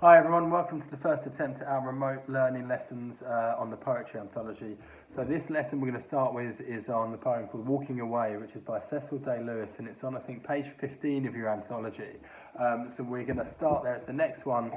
Hi everyone, welcome to the first attempt at our remote learning lessons on the poetry anthology. So this lesson we're going to start with is on the poem called Walking Away, which is by Cecil Day-Lewis, and it's on, I think, page 15 of your anthology. So we're going to start there. It's the next one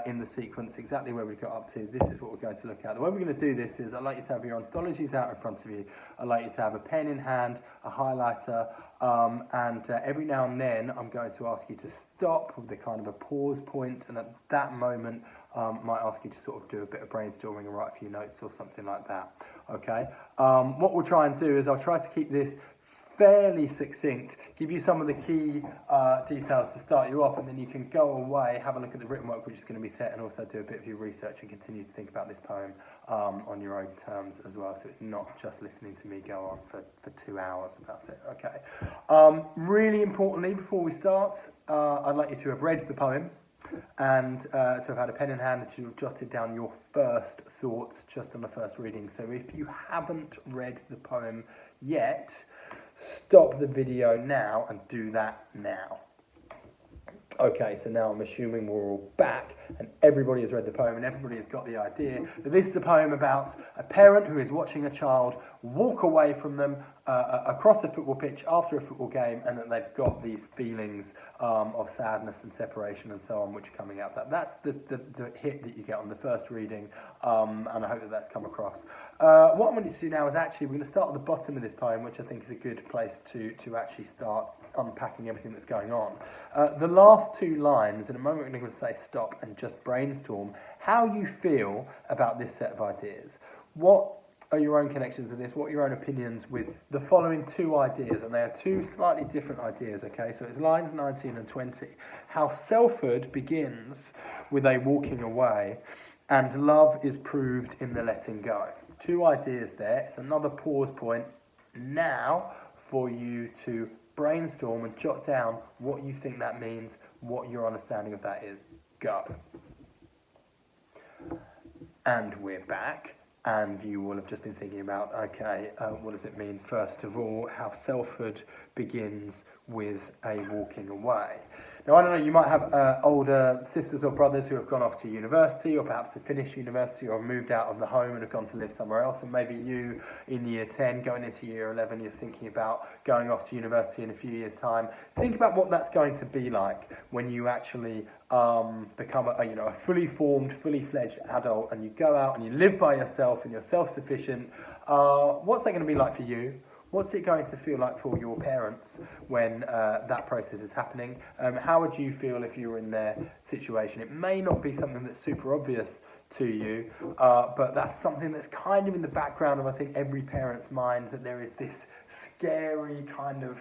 in the sequence, exactly where we got up to. This is what we're going to look at. The way we're going to do this is I'd like you to have your anthologies out in front of you. I'd like you to have a pen in hand, a highlighter, and every now and then I'm going to ask you to stop with the kind of a pause point, and at that moment might ask you to sort of do a bit of brainstorming and write a few notes or something like that. Okay. What we'll try and do is I'll try to keep this fairly succinct, give you some of the key details to start you off, and then you can go away, have a look at the written work which is going to be set, and also do a bit of your research and continue to think about this poem on your own terms as well, so it's not just listening to me go on for 2 hours about it. Okay. Really importantly, before we start, I'd like you to have read the poem and to have had a pen in hand and to have jotted down your first thoughts just on the first reading. So if you haven't read the poem yet, stop the video now and do that now. Okay, so now I'm assuming we're all back and everybody has read the poem and everybody has got the idea that this is a poem about a parent who is watching a child walk away from them across a football pitch after a football game, and that they've got these feelings of sadness and separation and so on which are coming out. That's the hit that you get on the first reading, and I hope that that's come across. What I'm going to do now is actually we're going to start at the bottom of this poem, which I think is a good place to actually start unpacking everything that's going on. The last two lines, in a moment we're going to say stop and just brainstorm how you feel about this set of ideas. What are your own connections with this? What are your own opinions with the following two ideas? And they are two slightly different ideas, okay? So it's lines 19 and 20. How selfhood begins with a walking away and love is proved in the letting go. Two ideas there. It's another pause point now for you to brainstorm and jot down what you think that means, what your understanding of that is. Go. And we're back, and you will have just been thinking about, okay, what does it mean, first of all, how selfhood begins with a walking away. Now, I don't know, you might have older sisters or brothers who have gone off to university, or perhaps have finished university or moved out of the home and have gone to live somewhere else, and maybe you in year 10 going into year 11 you're thinking about going off to university in a few years' time. Think about what that's going to be like when you actually become a fully formed, fully fledged adult, and you go out and you live by yourself and you're self-sufficient. What's that going to be like for you? What's it going to feel like for your parents when that process is happening? How would you feel if you were in their situation? It may not be something that's super obvious to you, but that's something that's kind of in the background of, I think, every parent's mind, that there is this scary kind of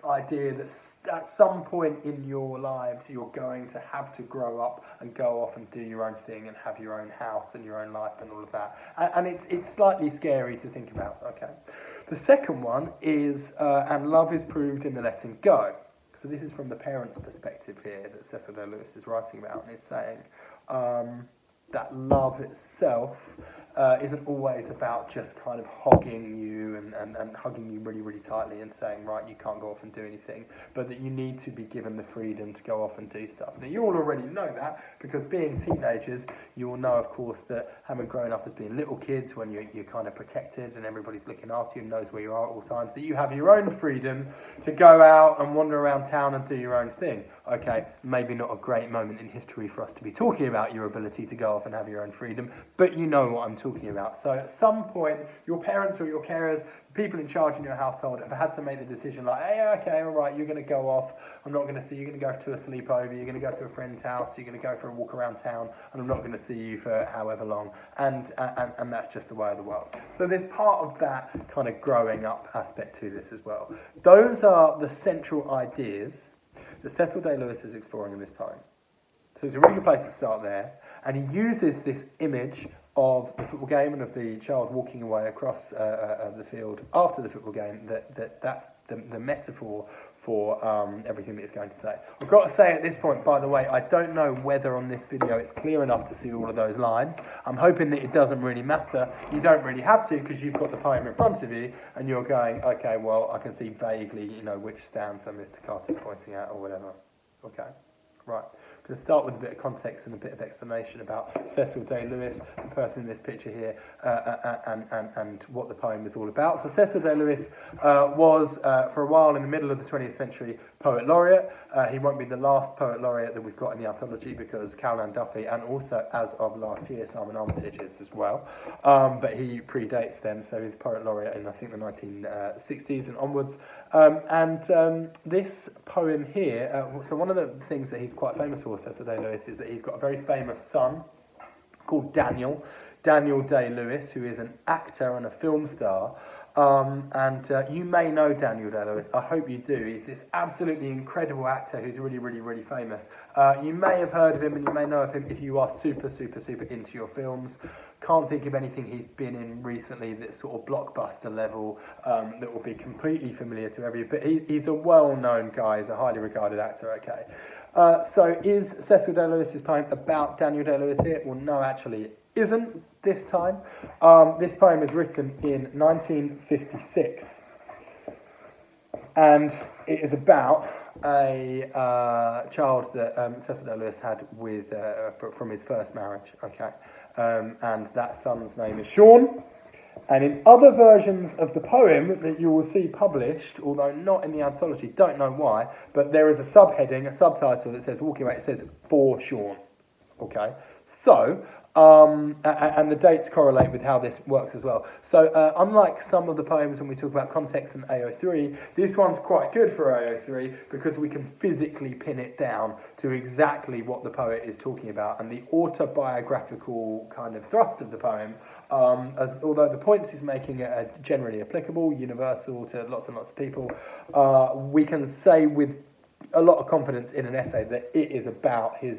idea that at some point in your lives you're going to have to grow up and go off and do your own thing and have your own house and your own life and all of that. And it's slightly scary to think about, okay? The second one is, and love is proved in the letting go. So this is from the parent's perspective here that Cecil Day-Lewis is writing about, and is saying that love itself isn't always about just kind of hogging you and hugging you really, really tightly and saying, right, you can't go off and do anything, but that you need to be given the freedom to go off and do stuff. Now, you all already know that, because being teenagers, you will know, of course, that having grown up as being little kids, when you're kind of protected and everybody's looking after you and knows where you are at all times, that you have your own freedom to go out and wander around town and do your own thing. Okay, maybe not a great moment in history for us to be talking about your ability to go off and have your own freedom, but you know what I'm talking about. So at some point, your parents or your carers, people in charge in your household, have had to make the decision like, hey, okay, all right, you're going to go off, I'm not going to see you, you're going to go to a sleepover, you're going to go to a friend's house, you're going to go for a walk around town, and I'm not going to see you for however long, and that's just the way of the world. So there's part of that kind of growing up aspect to this as well. Those are the central ideas that Cecil Day-Lewis is exploring in this poem. So it's a really good place to start there, and he uses this image of the football game and of the child walking away across the field after the football game, that's the metaphor for everything that he's going to say. I've got to say at this point, by the way, I don't know whether on this video it's clear enough to see all of those lines. I'm hoping that it doesn't really matter. You don't really have to, because you've got the poem in front of you and you're going, okay, well, I can see vaguely, which stanza Mr. Carter's pointing at or whatever. Okay, right. going to start with a bit of context and a bit of explanation about Cecil Day Lewis, the person in this picture here, and what the poem is all about. So Cecil Day Lewis was, for a while in the middle of the 20th century, Poet Laureate. He won't be the last Poet Laureate that we've got in the anthology because Caroline Duffy, and also as of last year Simon Armitage is as well, but he predates them, so he's Poet Laureate in I think the 1960s and onwards. This poem here, so one of the things that he's quite famous for, Cecil Day Lewis, is that he's got a very famous son called Daniel Day-Lewis, who is an actor and a film star. You may know Daniel Day-Lewis, I hope you do. He's this absolutely incredible actor who's really, really, really famous. You may have heard of him and you may know of him if you are super, super, super into your films. Can't think of anything he's been in recently that's sort of blockbuster level that will be completely familiar to everybody, but he's a well-known guy, he's a highly regarded actor, okay. So is Cecil Day Lewis's poem about Daniel Day-Lewis here? Well, no, actually it isn't this time. This poem was written in 1956, and it is about a child that Cecil Day Lewis had with from his first marriage, okay, and that son's name is Sean. And in other versions of the poem that you will see published, although not in the anthology, don't know why, but there is a subheading, a subtitle that says Walking Away. It says For Sean. Okay, so and the dates correlate with how this works as well. So unlike some of the poems when we talk about context and AO3, this one's quite good for AO3 because we can physically pin it down to exactly what the poet is talking about, and the autobiographical kind of thrust of the poem, although the points he's making are generally applicable, universal to lots and lots of people, we can say with a lot of confidence in an essay that it is about his